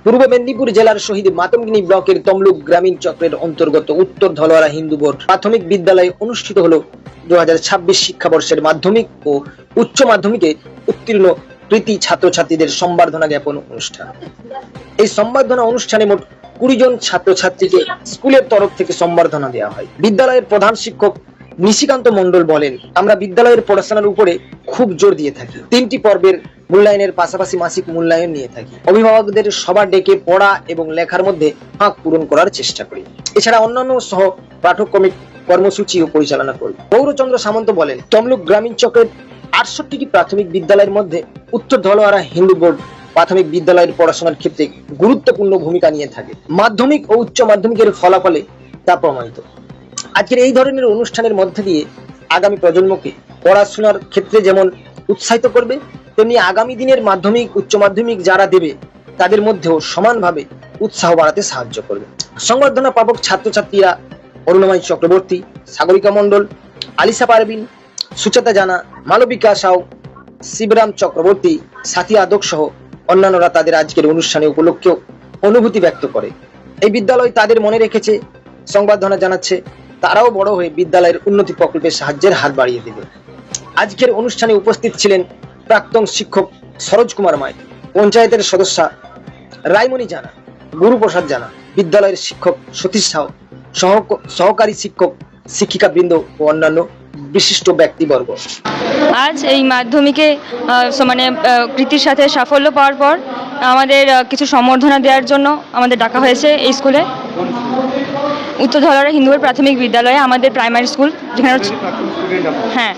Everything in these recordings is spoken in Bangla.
পূর্ব মেদিনীপুর জেলার শহীদ মাতঙ্গিনী ব্লকের তমলুক গ্রামীণ চক্রের অন্তর্গত উত্তর ধলোয়ারা হিন্দু বোর্ড প্রাথমিক বিদ্যালয়ে অনুষ্ঠিত হলো 2026 শিক্ষাবর্ষের মাধ্যমিক ও উচ্চ মাধ্যমিকে উত্তীর্ণ কৃতী ছাত্রছাত্রীদের সম্বর্ধনা জ্ঞাপন অনুষ্ঠান। এই সম্বর্ধনা অনুষ্ঠানে মোট 20 জন ছাত্রছাত্রীকে স্কুলের তরফ থেকে সম্বর্ধনা দেওয়া হয়। বিদ্যালয়ের প্রধান শিক্ষক নিশিকান্ত মণ্ডল বলেন, আমরা বিদ্যালয়ের পড়াশোনার উপরে খুব জোর দিয়ে থাকি। 3টি পর্বের মূল্যায়নের পাশাপাশি মাসিক মূল্যায়ন নিয়ে থাকি। অভিভাবকদের সভা ডেকে পড়া এবং লেখার মধ্যে ফাঁক পূরণ করার চেষ্টা করি। এছাড়া অন্যান্য সহ পাঠ্যক্রমিক কর্মসূচিও পরিচালনা করি। গৌরচন্দ্র সামন্ত বলেন, তমলুক গ্রামীণ চক্রের 68টি প্রাথমিক বিদ্যালয়ের মধ্যে উত্তর ধলোয়ারা হিন্দু বোর্ড প্রাথমিক বিদ্যালয়ের পড়াশোনার ক্ষেত্রে গুরুত্বপূর্ণ ভূমিকা নিয়ে থাকে। মাধ্যমিক ও উচ্চ মাধ্যমিকের ফলাফলে তা প্রমাণিত। আজকের এই ধরনের অনুষ্ঠানের মধ্যে দিয়ে আগামী প্রজন্মকে পড়াশোনার ক্ষেত্রে যেমন উৎসাহিত করবে, তেমনি আগামী দিনের মাধ্যমিক উচ্চ মাধ্যমিক যারা দেবে তাদের মধ্যেও সমানভাবে উৎসাহ বাড়াতে সাহায্য করবে। সংবর্ধনা পাবক ছাত্রছাত্রীরা অরুণময় চক্রবর্তী, সাগরিকা মণ্ডল, আলিসা পারভিন, সুচেতা জানা, মালবিকা সাউ, শিবরাম চক্রবর্তী, সাথী আদক সহ অন্যান্যরা তাদের আজকের অনুষ্ঠানে উপলক্ষে অনুভূতি ব্যক্ত করে। এই বিদ্যালয় তাদের মনে রেখেছে, সংবর্ধনা জানাচ্ছে, তারাও বড় হয়ে বিদ্যালয়ের উন্নতি প্রকল্পের সাহায্যের হাত বাড়িয়ে দেবে। আজকের অনুষ্ঠানে উপস্থিত ছিলেন প্রাক্তন শিক্ষক সরোজ কুমার মাই, পঞ্চায়েতের সদস্যা রায়মণি জানা, গুরুপ্রসাদ জানা, বিদ্যালয়ের শিক্ষক সতীশ সাউ, সহকারী শিক্ষক শিক্ষিকা বৃন্দ ও অন্যান্য বিশিষ্ট ব্যক্তিবর্গ। আজ এই মাধ্যমিকে কৃতির সাথে সাফল্য পাওয়ার পর আমাদের কিছু সম্বর্ধনা দেওয়ার জন্য আমাদের ডাকা হয়েছে এই স্কুলে। উত্তর ধলোয়ারা হিন্দু বোর্ড প্রাথমিক বিদ্যালয়ে আমাদের প্রাইমারি স্কুল, যেখানে হ্যাঁ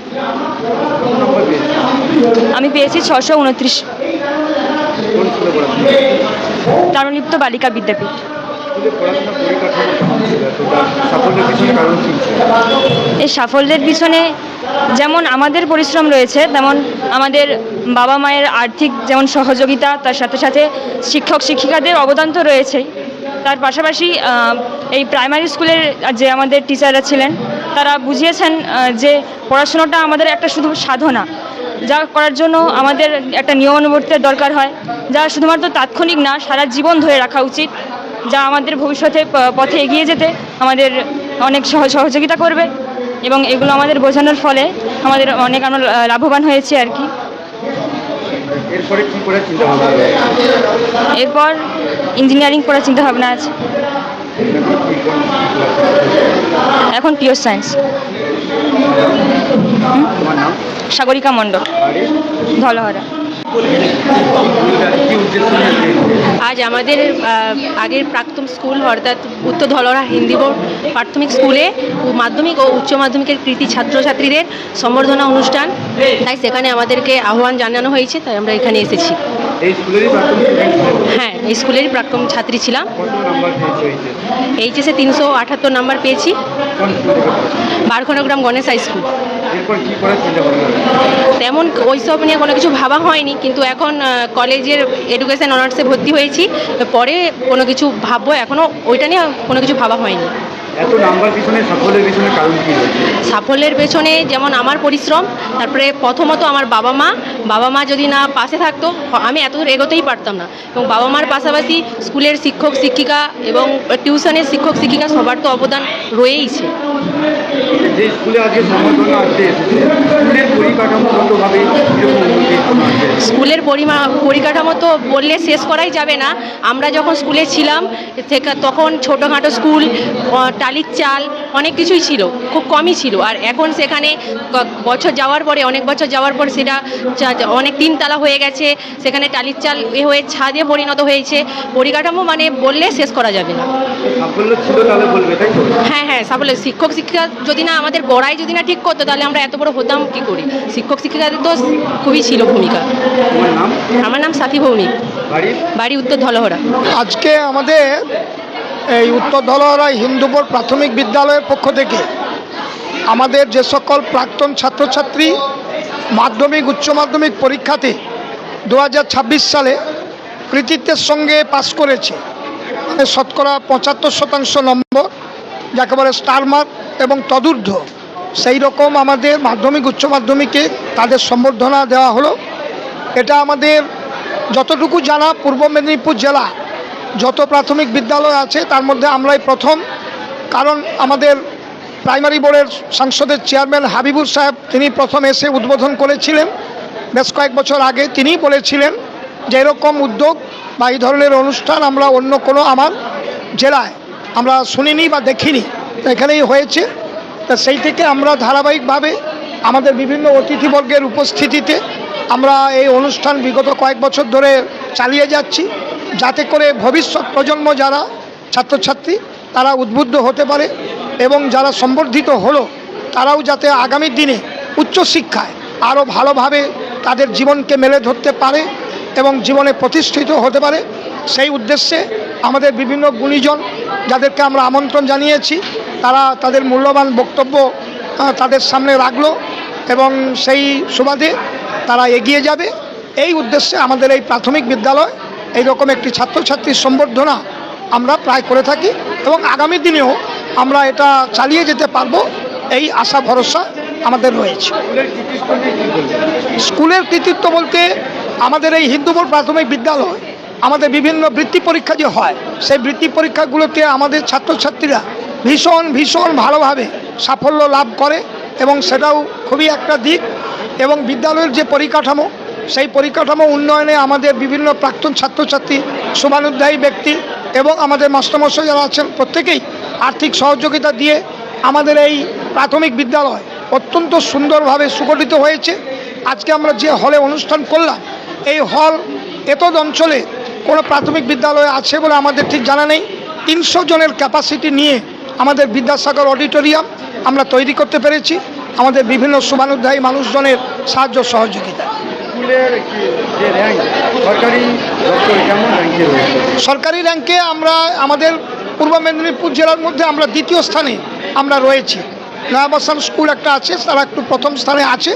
আমি পেয়েছি 629। তারুণীপ্ত বালিকা বিদ্যাপীঠ। এই সাফল্যের পিছনে যেমন আমাদের পরিশ্রম রয়েছে, তেমন আমাদের বাবা মায়ের আর্থিক যেমন সহযোগিতা, তার সাথে সাথে শিক্ষক শিক্ষিকাদের অবদান তো রয়েছেই। তার পাশাপাশি এই প্রাইমারি স্কুলের যে আমাদের টিচাররা ছিলেন, তারা বুঝিয়েছেন যে পড়াশোনাটা আমাদের একটা শুধু সাধনা, যা করার জন্য আমাদের একটা নিয়মানুবর্তিতার দরকার হয়, যা শুধুমাত্র তাৎক্ষণিক না, সারা জীবন ধরে রাখা উচিত, যা আমাদের ভবিষ্যতে পথে এগিয়ে যেতে আমাদের অনেক সহযোগিতা করবে। এবং এগুলো আমাদের বোঝানোর ফলে আমাদের অনেক আমরা লাভবান হয়েছি আর কি। এরপর ইঞ্জিনিয়ারিং পড়ার চিন্তা ভাবনা আছে। এখন পিওর সায়েন্স। সাগরিকা মণ্ডল, ধলোয়ারা। আজ আমাদের আগের প্রাক্তন স্কুল অর্থাৎ উত্তর ধলোয়ারা হিন্দি বোর্ড প্রাথমিক স্কুলে মাধ্যমিক ও উচ্চ মাধ্যমিকের কৃতী ছাত্রছাত্রীদের সম্বর্ধনা অনুষ্ঠান, তাই সেখানে আমাদেরকে আহ্বান জানানো হয়েছে, তাই আমরা এখানে এসেছি। হ্যাঁ, এই স্কুলেরই প্রাক্তন ছাত্রী ছিলাম। এইচএসে 378 নাম্বার পেয়েছি, বারখনগ্রাম গণেশ হাই স্কুল। তেমন ওইসব নিয়ে কোনো কিছু ভাবা হয়নি, কিন্তু এখন কলেজের এডুকেশন অনার্সে ভর্তি হয়েছি, পরে কোনো কিছু ভাববো, এখনও ওইটা নিয়ে কোনো কিছু ভাবা হয়নি। এত নাম্বার পিছনে সাফল্যের পিছনে কারণ কি রয়েছে? সাফল্যের পেছনে যেমন আমার পরিশ্রম, তারপরে প্রথমত আমার বাবা মা যদি না পাশে থাকতো আমি এত দূর এগোতেই পারতাম না। এবং বাবা মার পাশাপাশি স্কুলের শিক্ষক শিক্ষিকা এবং টিউশনের শিক্ষক শিক্ষিকা সবার তো অবদান রয়েইছে। যে স্কুলে আজকে সম্বর্ধনা আসছে, স্কুলের পরিকাঠামোগতভাবে স্কুলের পরিকাঠামো তো বললে শেষ করাই যাবে না। আমরা যখন স্কুলে ছিলাম তখন ছোটোখাটো স্কুল, টালির চাল, অনেক কিছুই ছিল, খুব কমই ছিল। আর এখন সেখানে অনেক বছর যাওয়ার পর সেটা অনেক 3 তালা হয়ে গেছে, সেখানে টালির চাল হয়ে ছাদে পরিণত হয়েছে। পরিকাঠামো বললে শেষ করা যাবে না। সাফল্য ছিল তাহলে বলবে, তাই তো? হ্যাঁ, সাফল্য। শিক্ষক শিক্ষিকা যদি না আমাদের গড়াই যদি না ঠিক করতো, তাহলে আমরা এত বড় হতাম কি করি। শিক্ষক শিক্ষিকাদের তো খুবই ছিল ভূমিকা। আমার নাম সাথী ভৌমিক, বাড়ি উত্তর ধলোয়ারা। আজকে আমাদের এই উত্তর ধলোয়ারা হিন্দু বোর্ড প্রাথমিক বিদ্যালয়ের পক্ষ থেকে আমাদের যে সকল প্রাক্তন ছাত্রছাত্রী মাধ্যমিক উচ্চ মাধ্যমিক পরীক্ষাতে 2026 সালে কৃতিত্বের সঙ্গে পাস করেছে, মানে শতকরা 75% নম্বর, যাকে বলে স্টার মার্ক এবং তদূর্ধ্ব, সেই রকম আমাদের মাধ্যমিক উচ্চ মাধ্যমিকে তাদের সম্বর্ধনা দেওয়া হলো। এটা আমাদের যতটুকু জানা পূর্ব মেদিনীপুর জেলা যত প্রাথমিক বিদ্যালয় আছে তার মধ্যে আমরাই প্রথম। কারণ আমাদের প্রাইমারি বোর্ডের সংসদের চেয়ারম্যান হাবিবুর সাহেব তিনি প্রথম এসে উদ্বোধন করেছিলেন বেশ কয়েক বছর আগে। তিনিই বলেছিলেন যে এরকম উদ্যোগ বা এই ধরনের অনুষ্ঠান আমরা অন্য কোনো আমার জেলায় আমরা শুনিনি বা দেখিনি, তো এখানেই হয়েছে। তা সেই থেকে আমরা ধারাবাহিকভাবে আমাদের বিভিন্ন অতিথিবর্গের উপস্থিতিতে আমরা এই অনুষ্ঠান বিগত কয়েক বছর ধরে চালিয়ে যাচ্ছি, যাতে করে ভবিষ্যৎ প্রজন্ম যারা ছাত্রছাত্রী তারা উদ্বুদ্ধ হতে পারে এবং যারা সম্বর্ধিত হলো তারাও যাতে আগামী দিনে উচ্চশিক্ষায় আরও ভালোভাবে তাদের জীবনকে মেলে ধরতে পারে এবং জীবনে প্রতিষ্ঠিত হতে পারে। সেই উদ্দেশ্যে আমাদের বিভিন্ন গুণীজন যাদেরকে আমরা আমন্ত্রণ জানিয়েছি তারা তাদের মূল্যবান বক্তব্য তাদের সামনে রাখলো এবং সেই সুবাদে তারা এগিয়ে যাবে। এই উদ্দেশ্যে আমাদের এই প্রাথমিক বিদ্যালয় এইরকম একটি ছাত্রছাত্রীর সম্বর্ধনা আমরা প্রায় করে থাকি এবং আগামী দিনেও আমরা এটা চালিয়ে যেতে পারবো এই আশা ভরসা আমাদের রয়েছে। স্কুলের কৃতিত্ব বলতে আমাদের এই হিন্দুপুর প্রাথমিক বিদ্যালয় আমাদের বিভিন্ন বৃত্তি পরীক্ষা যে হয় সেই বৃত্তি পরীক্ষাগুলোতে আমাদের ছাত্রছাত্রীরা ভীষণ ভীষণ ভালোভাবে সাফল্য লাভ করে এবং সেটাও খুবই একটা দিক। এবং বিদ্যালয়ের যে পরিকাঠামো সেই পরিকাঠামো উন্নয়নে আমাদের বিভিন্ন প্রাক্তন ছাত্রছাত্রী শুভানুধ্যায়ী ব্যক্তি এবং আমাদের মাস্টারমশাই যারা আছেন প্রত্যেকেই আর্থিক সহযোগিতা দিয়ে আমাদের এই প্রাথমিক বিদ্যালয় অত্যন্ত সুন্দরভাবে সুগঠিত হয়েছে। আজকে আমরা যে হলে অনুষ্ঠান করলাম এই হল এতদ অঞ্চলে কোনো প্রাথমিক বিদ্যালয় আছে বলে আমাদের ঠিক জানা নেই। 300 জনের ক্যাপাসিটি নিয়ে আমাদের বিদ্যাসাগর অডিটোরিয়াম আমরা তৈরি করতে পেরেছি আমাদের বিভিন্ন শুভানুধ্যায়ী মানুষজনের সাহায্য সহযোগিতা। স্কুলের যে র্যাঙ্ক সরকারি দপ্তরে কেমন র্যাঙ্কে রয়েছে? সরকারি র্যাঙ্কে আমরা আমাদের পূর্ব মেদিনীপুর জেলার মধ্যে আমরা দ্বিতীয় স্থানে আমরা রয়েছি। নয়াবাসান স্কুল একটা আছে তারা একটু প্রথম স্থানে আছে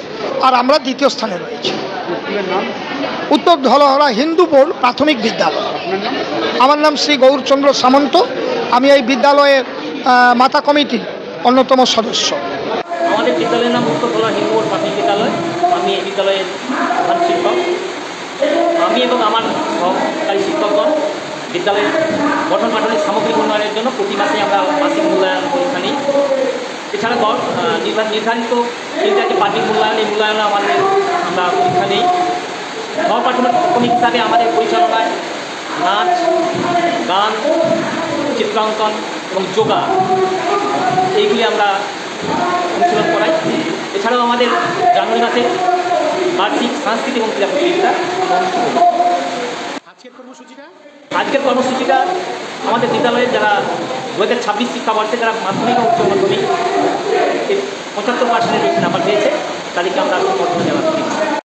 আর আমরা দ্বিতীয় স্থানে রয়েছি। স্কুলের নাম? উত্তর ধলহরা হিন্দুপুর প্রাথমিক বিদ্যালয়। আমার নাম শ্রী গৌরচন্দ্র সামন্ত, আমি এই বিদ্যালয়ের মাতা কমিটির অন্যতম সদস্য। আমাদের বিদ্যালয়ের নাম উত্তর ধলা হিন্দুপুর প্রাথমিক বিদ্যালয়। আমি এই বিদ্যালয়ের প্রধান শিক্ষক। আমি এবং আমার সহকারী শিক্ষকগণ বিদ্যালয়ের গঠন পাঠনের সামগ্রিক উন্নয়নের জন্য প্রতি মাসে আমরা মাসিক মূল্যায়ন পরীক্ষা নিই। এছাড়া নির্ধারিত তিনটাটি পার্টিক মূল্যায়ন, এই মূল্যায়নে আমাদের আমরা পরীক্ষা নিই। সহপাঠনের প্রাথমিক হিসাবে আমাদের পরিচালনায় নাচ, গান, চিত্রাঙ্কন এবং যোগা এইগুলি আমরা অনুশীলন করাই। এছাড়াও আমাদের জানুয়ারি মাসে বার্ষিক সাংস্কৃতিক এবং ক্রীড়া প্রতিযোগিতা অনুষ্ঠিত হয়। আজকের কর্মসূচিটা আমাদের বিদ্যালয়ের যারা 2026 শিক্ষাবর্ষে যারা মাধ্যমিক ও উচ্চ মাধ্যমিক 75% বেশি নাম্বার পেয়েছে তাদেরকে আমরা সম্বর্ধনা জানাচ্ছি।